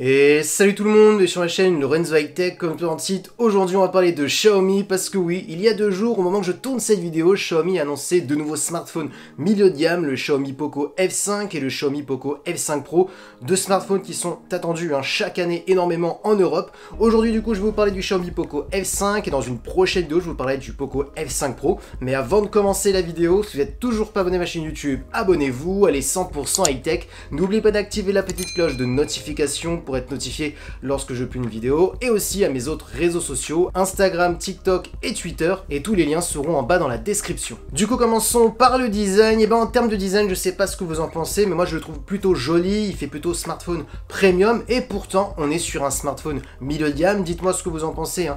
Et salut tout le monde, sur la chaîne Lorenzo High Tech, comme tout en titre. Aujourd'hui on va parler de Xiaomi parce que oui, il y a 2 jours, au moment que je tourne cette vidéo, Xiaomi a annoncé 2 nouveaux smartphones milieu de gamme, le Xiaomi Poco F5 et le Xiaomi Poco F5 Pro. 2 smartphones qui sont attendus chaque année énormément en Europe. Aujourd'hui du coup je vais vous parler du Xiaomi Poco F5 et dans une prochaine vidéo je vous parlerai du Poco F5 Pro. Mais avant de commencer la vidéo, si vous n'êtes toujours pas abonné à ma chaîne YouTube, abonnez-vous, allez 100% High Tech. N'oubliez pas d'activer la petite cloche de notification pour être notifié lorsque je publie une vidéo, et aussi à mes autres réseaux sociaux, Instagram, TikTok et Twitter, et tous les liens seront en bas dans la description. Du coup commençons par le design. Et ben en termes de design, je sais pas ce que vous en pensez, mais moi je le trouve plutôt joli, il fait plutôt smartphone premium, et pourtant on est sur un smartphone milieu de gamme. Dites-moi ce que vous en pensez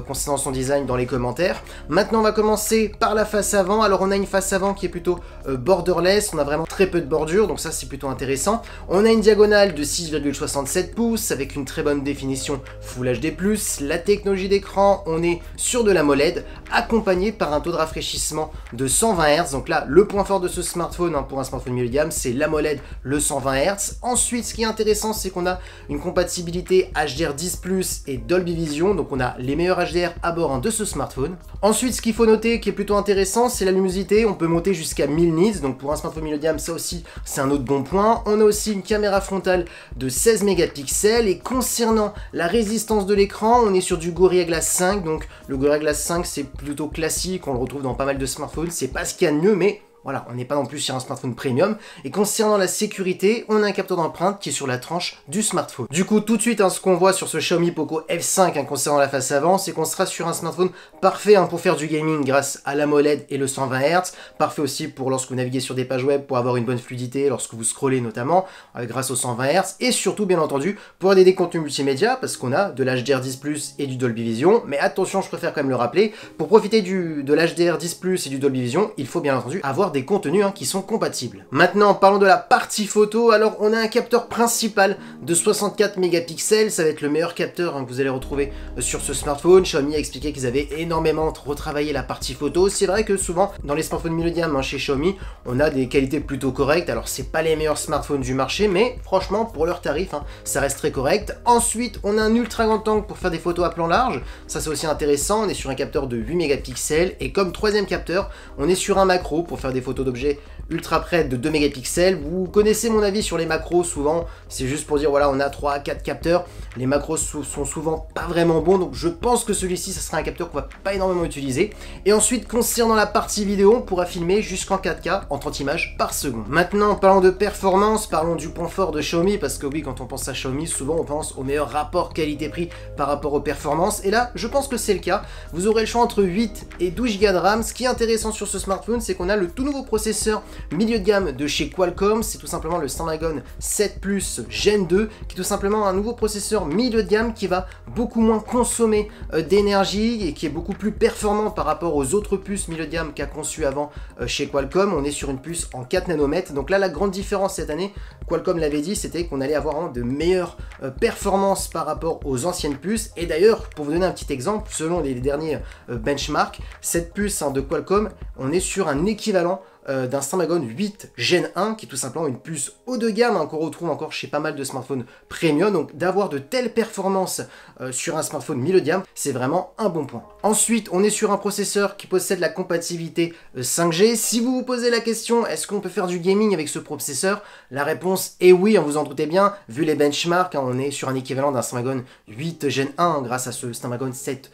concernant son design dans les commentaires. Maintenant on va commencer par la face avant. Alors on a une face avant qui est plutôt borderless, on a vraiment très peu de bordure, donc ça c'est plutôt intéressant. On a une diagonale de 6,67 pouces avec une très bonne définition Full HD+, la technologie d'écran, on est sur de la AMOLED, accompagné par un taux de rafraîchissement de 120 Hz, donc là le point fort de ce smartphone pour un smartphone milieu de gamme, c'est l'AMOLED, le 120 Hz. Ensuite ce qui est intéressant c'est qu'on a une compatibilité HDR10+, et Dolby Vision, donc on a les meilleurs HDR à bord de ce smartphone. Ensuite ce qu'il faut noter qui est plutôt intéressant, c'est la luminosité, on peut monter jusqu'à 1000 nits, donc pour un smartphone milieu de gamme ça aussi c'est un autre bon point. On a aussi une caméra frontale de 16 mégapixels, et concernant la résistance de l'écran, on est sur du Gorilla Glass 5, donc le Gorilla Glass 5 c'est plutôt classique, on le retrouve dans pas mal de smartphones, c'est pas ce qu'il y a de mieux, mais voilà, on n'est pas non plus sur un smartphone premium. Et concernant la sécurité, on a un capteur d'empreinte qui est sur la tranche du smartphone. Du coup, tout de suite, ce qu'on voit sur ce Xiaomi Poco F5 concernant la face avant, c'est qu'on sera sur un smartphone parfait pour faire du gaming grâce à l'AMOLED et le 120 Hz. Parfait aussi pour lorsque vous naviguez sur des pages web, pour avoir une bonne fluidité, lorsque vous scrollez notamment, grâce au 120 Hz. Et surtout, bien entendu, pour avoir des contenus multimédia, parce qu'on a de l'HDR10+, et du Dolby Vision. Mais attention, je préfère quand même le rappeler, pour profiter de l'HDR10+, et du Dolby Vision, il faut bien entendu avoir des contenus qui sont compatibles. Maintenant, parlons de la partie photo. Alors, on a un capteur principal de 64 mégapixels. Ça va être le meilleur capteur que vous allez retrouver sur ce smartphone. Xiaomi a expliqué qu'ils avaient énormément retravaillé la partie photo. C'est vrai que souvent, dans les smartphones milieu de gamme chez Xiaomi, on a des qualités plutôt correctes. Alors, c'est pas les meilleurs smartphones du marché, mais franchement, pour leur tarif, ça reste très correct. Ensuite, on a un ultra grand angle pour faire des photos à plan large. Ça, c'est aussi intéressant. On est sur un capteur de 8 mégapixels. Et comme troisième capteur, on est sur un macro pour faire des photos d'objets ultra près de 2 mégapixels. Vous connaissez mon avis sur les macros, souvent c'est juste pour dire voilà, on a 3 à 4 capteurs, les macros sont souvent pas vraiment bons, donc je pense que celui-ci ça sera un capteur qu'on va pas énormément utiliser. Et ensuite concernant la partie vidéo, on pourra filmer jusqu'en 4K en 30 images par seconde. Maintenant parlons de performance, parlons du point fort de Xiaomi, parce que oui, quand on pense à Xiaomi, souvent on pense au meilleur rapport qualité-prix par rapport aux performances, et là je pense que c'est le cas. Vous aurez le choix entre 8 et 12 Go de RAM. Ce qui est intéressant sur ce smartphone, c'est qu'on a le tout nouveau processeur milieu de gamme de chez Qualcomm, c'est tout simplement le Snapdragon 7 Plus Gen 2, qui est tout simplement un nouveau processeur milieu de gamme qui va beaucoup moins consommer d'énergie et qui est beaucoup plus performant par rapport aux autres puces milieu de gamme qu'a conçu avant chez Qualcomm. On est sur une puce en 4 nanomètres, donc là la grande différence cette année, Qualcomm l'avait dit, c'était qu'on allait avoir de meilleures performances par rapport aux anciennes puces. Et d'ailleurs, pour vous donner un petit exemple, selon les derniers benchmarks, cette puce de Qualcomm, on est sur un équivalent d'un Snapdragon 8 Gen 1, qui est tout simplement une puce haut de gamme qu'on retrouve encore chez pas mal de smartphones premium. Donc d'avoir de telles performances sur un smartphone milieu de gamme, c'est vraiment un bon point. Ensuite, on est sur un processeur qui possède la compatibilité 5G. Si vous vous posez la question, est-ce qu'on peut faire du gaming avec ce processeur? La réponse est oui, vous en doutez bien, vu les benchmarks, on est sur un équivalent d'un Snapdragon 8 Gen 1 grâce à ce Snapdragon 7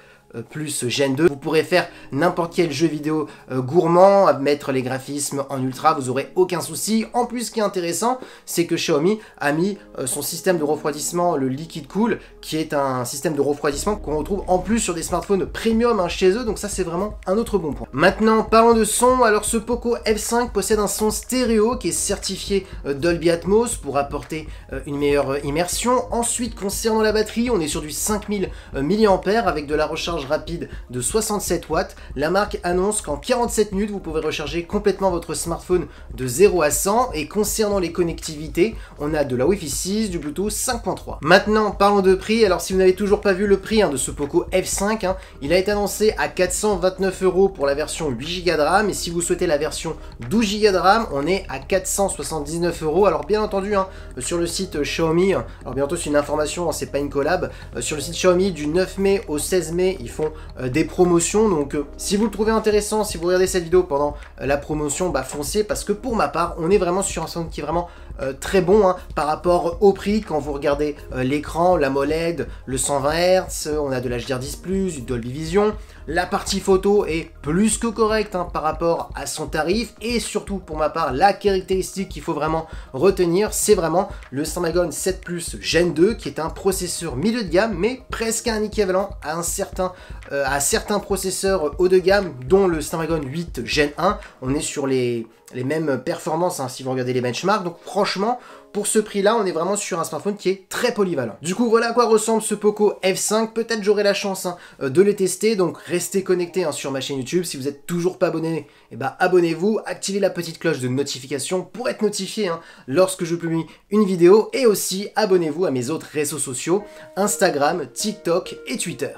plus Gen 2. Vous pourrez faire n'importe quel jeu vidéo gourmand, mettre les graphismes en ultra, vous aurez aucun souci. En plus, ce qui est intéressant, c'est que Xiaomi a mis son système de refroidissement, le Liquid Cool, qui est un système de refroidissement qu'on retrouve en plus sur des smartphones premium chez eux, donc ça c'est vraiment un autre bon point. Maintenant, parlons de son. Alors ce Poco F5 possède un son stéréo qui est certifié Dolby Atmos pour apporter une meilleure immersion. Ensuite, concernant la batterie, on est sur du 5000 mAh avec de la recharge recharge rapide de 67 watts. La marque annonce qu'en 47 minutes, vous pouvez recharger complètement votre smartphone de 0 à 100. Et concernant les connectivités, on a de la Wi-Fi 6, du Bluetooth 5.3. Maintenant, parlons de prix. Alors si vous n'avez toujours pas vu le prix de ce Poco F5, il a été annoncé à 429 € pour la version 8 Go de RAM. Et si vous souhaitez la version 12 Go de RAM, on est à 479 €. Alors bien entendu, sur le site Xiaomi, alors bientôt c'est une information, c'est pas une collab, sur le site Xiaomi du 9 mai au 16 mai, ils font des promotions. Donc si vous le trouvez intéressant, si vous regardez cette vidéo pendant la promotion, bah foncez, parce que pour ma part, on est vraiment sur un smartphone qui est vraiment très bon par rapport au prix. Quand vous regardez l'écran, l'AMOLED, le 120 Hz, on a de l'HDR10+, du Dolby Vision. La partie photo est plus que correcte par rapport à son tarif, et surtout pour ma part, la caractéristique qu'il faut vraiment retenir, c'est vraiment le Snapdragon 7 Plus Gen 2, qui est un processeur milieu de gamme, mais presque un équivalent à certains processeurs haut de gamme, dont le Snapdragon 8 Gen 1. On est sur les mêmes performances si vous regardez les benchmarks. Donc franchement, pour ce prix-là, on est vraiment sur un smartphone qui est très polyvalent. Du coup, voilà à quoi ressemble ce Poco F5. Peut-être j'aurai la chance de les tester, donc restez connectés sur ma chaîne YouTube. Si vous n'êtes toujours pas abonné, abonnez-vous, activez la petite cloche de notification pour être notifié lorsque je publie une vidéo, et aussi abonnez-vous à mes autres réseaux sociaux, Instagram, TikTok et Twitter.